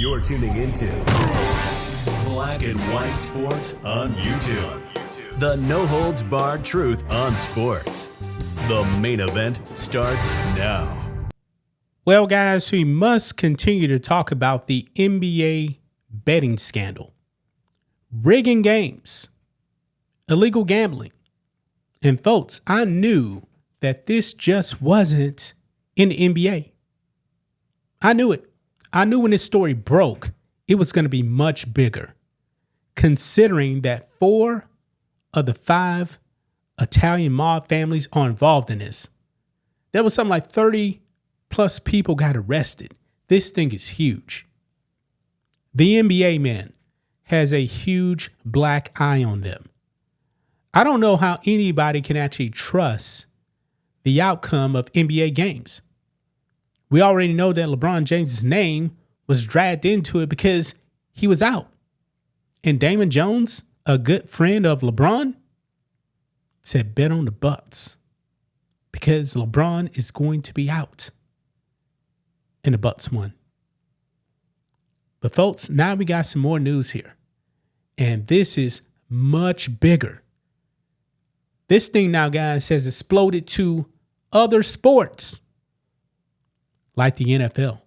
You're tuning into Black and White Sports on YouTube. The no-holds-barred truth on sports. The main event starts now. Well, guys, we must continue to talk about the NBA betting scandal. Rigging games. Illegal gambling. And folks, I knew that this just wasn't in the NBA. I knew it. I knew when this story broke, it was going to be much bigger, considering that 4 of the 5 Italian mob families are involved in this. There was something like 30 plus people got arrested. This thing is huge. The NBA, man, has a huge black eye on them. I don't know how anybody can actually trust the outcome of NBA games. We already know that LeBron James' name was dragged into it because he was out. And Damon Jones, a good friend of LeBron, said bet on the Bucks because LeBron is going to be out. And the Bucks won. But folks, now we got some more news here. And this is much bigger. This thing now, guys, has exploded to other sports like the NFL.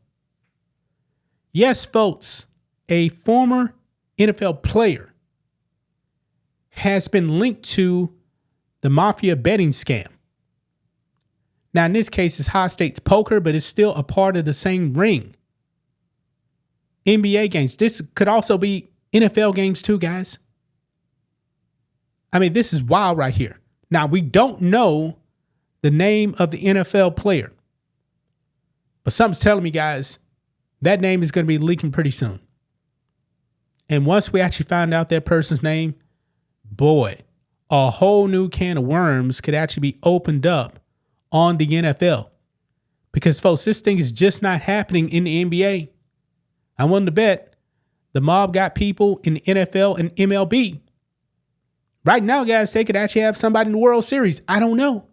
Yes, folks, a former NFL player has been linked to the mafia betting scam. Now, in this case, it's high stakes poker, but it's still a part of the same ring. NBA games. This could also be NFL games too, guys. I mean, this is wild right here. Now, we don't know the name of the NFL player, but something's telling me, guys, that name is going to be leaking pretty soon. And once we actually find out that person's name, boy, a whole new can of worms could actually be opened up on the NFL. Because, folks, this thing is just not happening in the NBA. I'm willing to bet the mob got people in the NFL and MLB. Right now, guys, they could actually have somebody in the World Series. I don't know.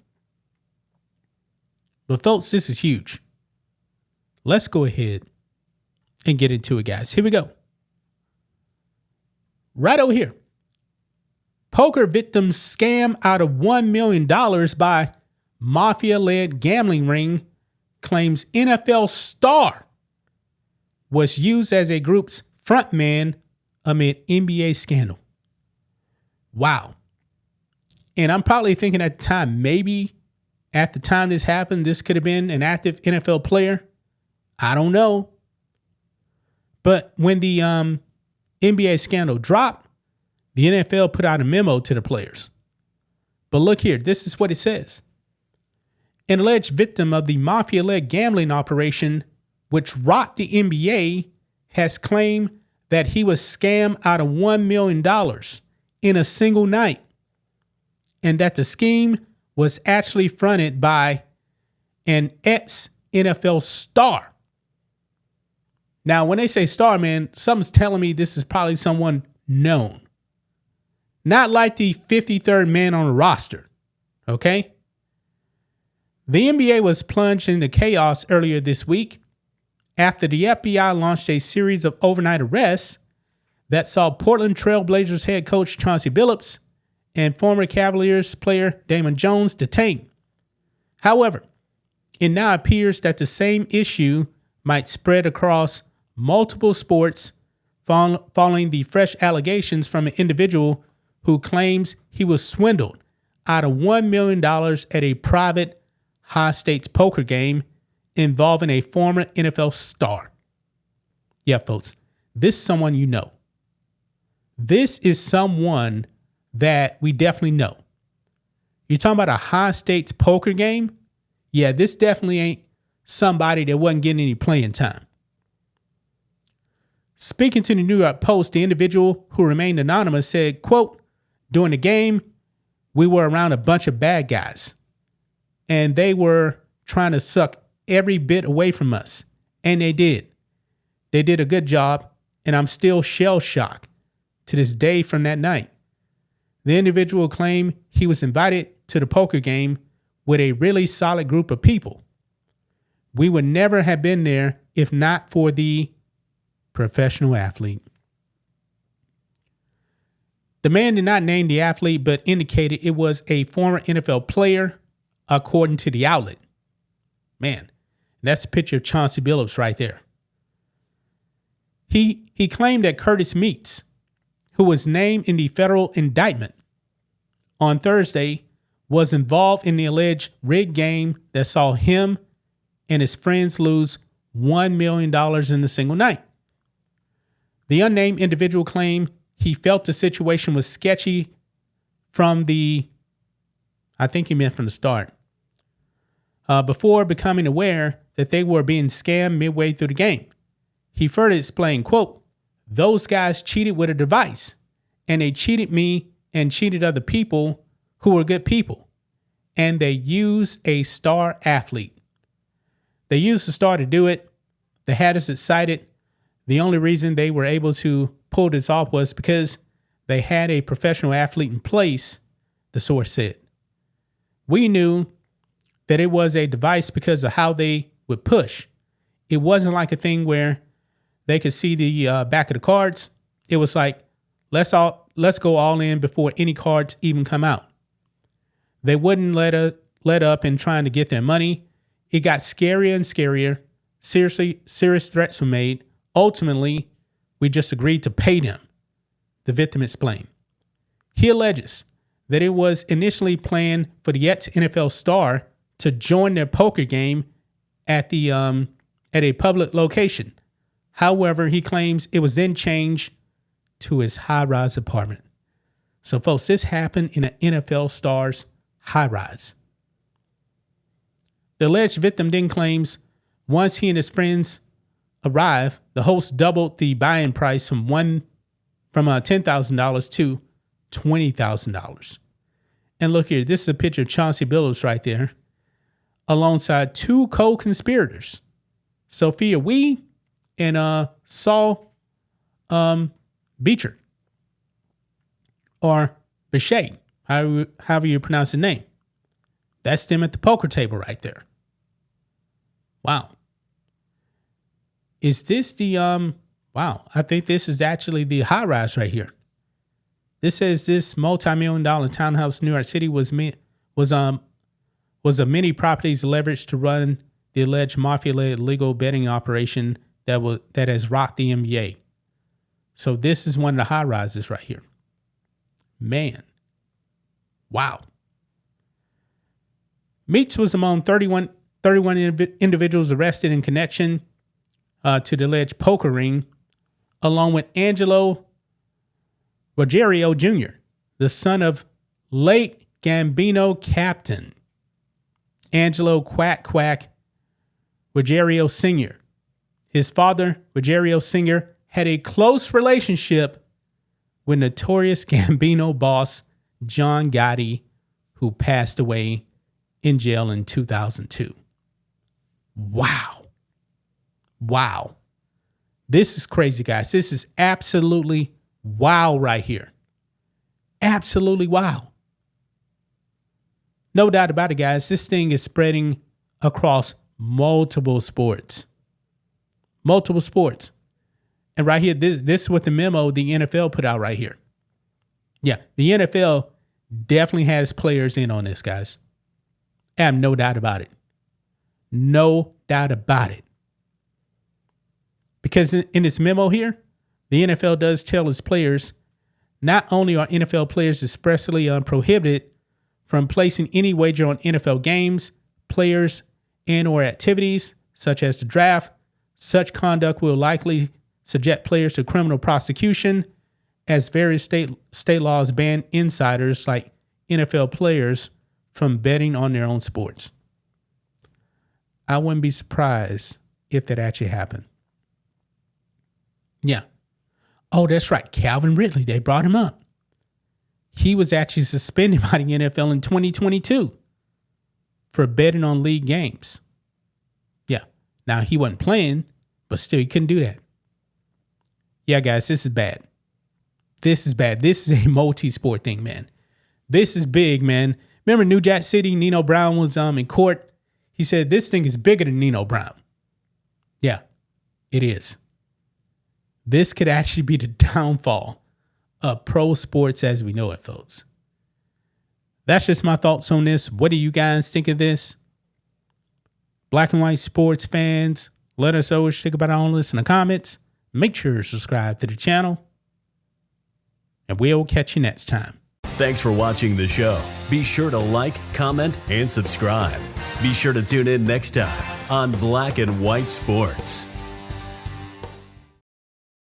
But, folks, this is huge. Let's go ahead and get into it, guys. Here we go. Right over here. Poker victims scam out of $1 million by mafia-led gambling ring claims NFL star was used as a group's frontman amid NBA scandal. Wow. And I'm probably thinking at the time, maybe at the time this happened, this could have been an active NFL player. I don't know. But when the NBA scandal dropped, the NFL put out a memo to the players. But look here, this is what it says. An alleged victim of the mafia-led gambling operation, which rocked the NBA, has claimed that he was scammed out of $1 million in a single night, and that the scheme was actually fronted by an ex-NFL star. Now, when they say star, man, something's telling me this is probably someone known. Not like the 53rd man on the roster, okay? The NBA was plunged into chaos earlier this week after the FBI launched a series of overnight arrests that saw Portland Trail Blazers head coach Chauncey Billups and former Cavaliers player Damon Jones detained. However, it now appears that the same issue might spread across multiple sports following the fresh allegations from an individual who claims he was swindled out of $1 million at a private high-stakes poker game involving a former NFL star. Yeah, folks, this is someone you know. This is someone that we definitely know. You're talking about a high-stakes poker game? Yeah, this definitely ain't somebody that wasn't getting any playing time. Speaking to the New York Post, the individual who remained anonymous said, quote, "During the game, we were around a bunch of bad guys, and they were trying to suck every bit away from us. And they did. They did a good job, and I'm still shell-shocked to this day from that night." The individual claimed he was invited to the poker game with a really solid group of people. "We would never have been there if not for the professional athlete. The man did not name the athlete, but indicated it was a former NFL player, according to the outlet. Man, that's a picture of Chauncey Billups right there. He claimed that Curtis Meeks, who was named in the federal indictment on Thursday, was involved in the alleged rigged game that saw him and his friends lose $1 million in a single night. The unnamed individual claimed he felt the situation was sketchy from the start, before becoming aware that they were being scammed midway through the game. He further explained, quote, "Those guys cheated with a device, and they cheated me and cheated other people who were good people, and they used a star athlete. They used the star to do it. They had us excited. The only reason they were able to pull this off was because they had a professional athlete in place," the source said. "We knew that it was a device because of how they would push. It wasn't like a thing where they could see the back of the cards. It was like, let's go all in before any cards even come out. They wouldn't let up in trying to get their money. It got scarier and scarier. Serious threats were made. Ultimately, we just agreed to pay them," the victim explained. He alleges that it was initially planned for the ex-NFL star to join their poker game at a public location. However, he claims it was then changed to his high-rise apartment. So, folks, this happened in an NFL star's high-rise. The alleged victim then claims once he and his friends arrived, the host doubled the buy-in price from $10,000 to $20,000. And look here, this is a picture of Chauncey Billups right there, alongside two co-conspirators, Sophia Wee and Saul Beecher, or Bechet, however you pronounce the name. That's them at the poker table right there. Wow. Is this the wow, I think this is actually the high rise right here. This says this multi-million-dollar townhouse in New York City was a many properties leveraged to run the alleged mafia-led legal betting operation that has rocked the NBA. So this is one of the high rises right here. Man. Wow. Meeks was among 31 individuals arrested in connection to the alleged poker ring, along with Angelo Ruggiero Jr., the son of late Gambino captain Angelo Quack Ruggiero Sr. His father, Ruggiero Sr., had a close relationship with notorious Gambino boss John Gotti, who passed away in jail in 2002. Wow. This is crazy, guys. This is absolutely wow right here. Absolutely wow. No doubt about it, guys. This thing is spreading across multiple sports. And right here, this is what the memo the NFL put out right here. Yeah, the NFL definitely has players in on this, guys. I have no doubt about it. No doubt about it. Because in this memo here, the NFL does tell its players, not only are NFL players expressly prohibited from placing any wager on NFL games, players, and or activities such as the draft, such conduct will likely subject players to criminal prosecution, as various state laws ban insiders like NFL players from betting on their own sports. I wouldn't be surprised if that actually happened. Yeah. Oh, that's right. Calvin Ridley, they brought him up. He was actually suspended by the NFL in 2022 for betting on league games. Yeah. Now, he wasn't playing, but still, he couldn't do that. Yeah, guys, this is bad. This is a multi-sport thing, man. This is big, man. Remember New Jack City, Nino Brown was in court. He said this thing is bigger than Nino Brown. Yeah, it is. This could actually be the downfall of pro sports as we know it, folks. That's just my thoughts on this. What do you guys think of this? Black and white sports fans, let us know what you think about all this in the comments. Make sure to subscribe to the channel. And we'll catch you next time. Thanks for watching the show. Be sure to like, comment, and subscribe. Be sure to tune in next time on Black and White Sports.